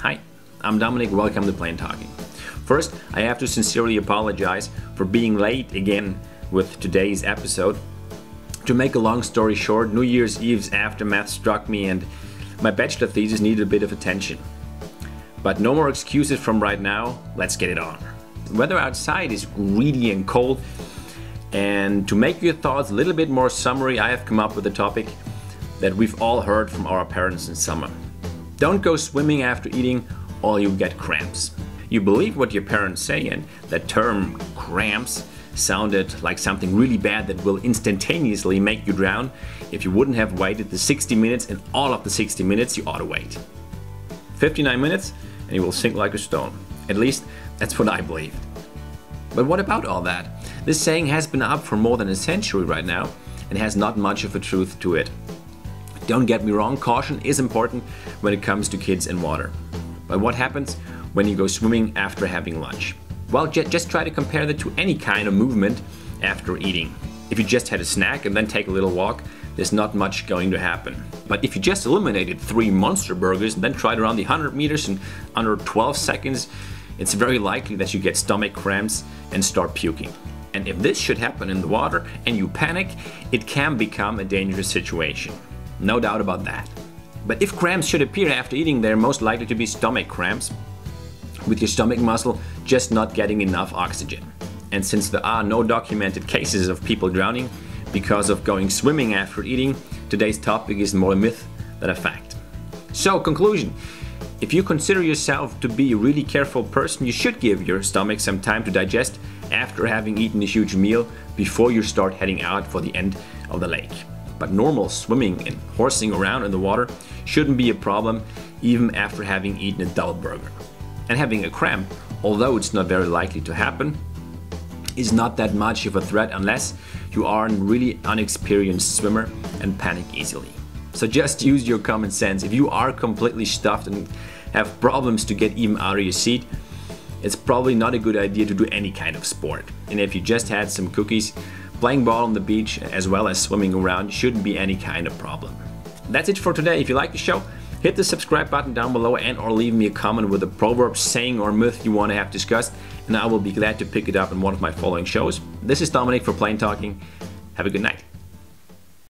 Hi, I'm Dominic, welcome to Plain Talking. First, I have to sincerely apologize for being late again with today's episode. To make a long story short, New Year's Eve's aftermath struck me and my bachelor thesis needed a bit of attention. But no more excuses from right now, let's get it on. The weather outside is greedy and cold, and to make your thoughts a little bit more summary, I have come up with a topic that we've all heard from our parents in summer. Don't go swimming after eating or you'll get cramps. You believe what your parents say, and that term cramps sounded like something really bad that will instantaneously make you drown if you wouldn't have waited the 60 minutes and all of the 60 minutes you ought to wait. 59 minutes and you will sink like a stone. At least that's what I believe. But what about all that? This saying has been up for more than a century right now and has not much of a truth to it. Don't get me wrong, caution is important when it comes to kids and water. But what happens when you go swimming after having lunch? Well, just try to compare that to any kind of movement after eating. If you just had a snack and then take a little walk, there's not much going to happen. But if you just eliminated 3 monster burgers and then tried around the 100 meters in under 12 seconds, it's very likely that you get stomach cramps and start puking. And if this should happen in the water and you panic, it can become a dangerous situation. No doubt about that. But if cramps should appear after eating, they're most likely to be stomach cramps, with your stomach muscle just not getting enough oxygen. And since there are no documented cases of people drowning because of going swimming after eating, today's topic is more a myth than a fact. So, conclusion. If you consider yourself to be a really careful person, you should give your stomach some time to digest after having eaten a huge meal before you start heading out for the end of the lake. But normal swimming and horsing around in the water shouldn't be a problem even after having eaten a double burger. And having a cramp, although it's not very likely to happen, is not that much of a threat unless you are a really unexperienced swimmer and panic easily. So just use your common sense. If you are completely stuffed and have problems to get even out of your seat, it's probably not a good idea to do any kind of sport. And if you just had some cookies, playing ball on the beach as well as swimming around shouldn't be any kind of problem. That's it for today. If you like the show, hit the subscribe button down below and or leave me a comment with a proverb, saying or myth you want to have discussed, and I will be glad to pick it up in one of my following shows. This is Dominic for Plain Talking. Have a good night.